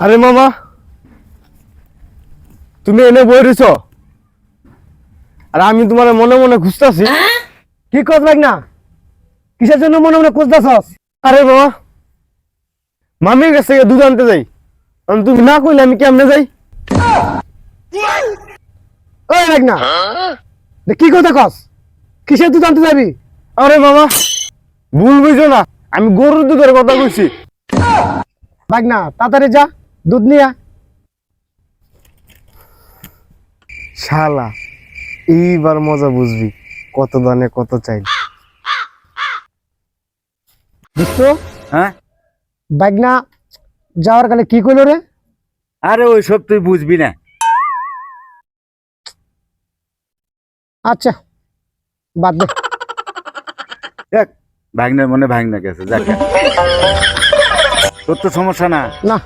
আরে মামা, তুমি এনে বই রইছ আর আমি তোমার মনে মনে খুঁজতেছি। কি কস না কিসের জন্য মনে মনে খুঁজতেছস? আরে বাবা, মামির কাছ থেকে দুধ আনতে যাই, তুমি না কইলে আমি কেমনে যাই? ওই না কি কথা কস? কিসের দুধ আনতে যাবি? আরে মামা, ভুল বুঝো না, আমি গরুর দুধের কথা কইছি। না তাড়াতাড়ি যা, দুধ নিয়ে। শালা, এইবার মজা বুঝবি কত দানে কত চাই। দোস্ত, হ্যাঁ, না যাওয়ার কালে কি কইলো রে? আরে ওইসব তুই বুঝবি না। আচ্ছা বাদ দে। দেখ, ভাগনার মনে ভাগনা গেছে, যাক তোর তো সমস্যা না। না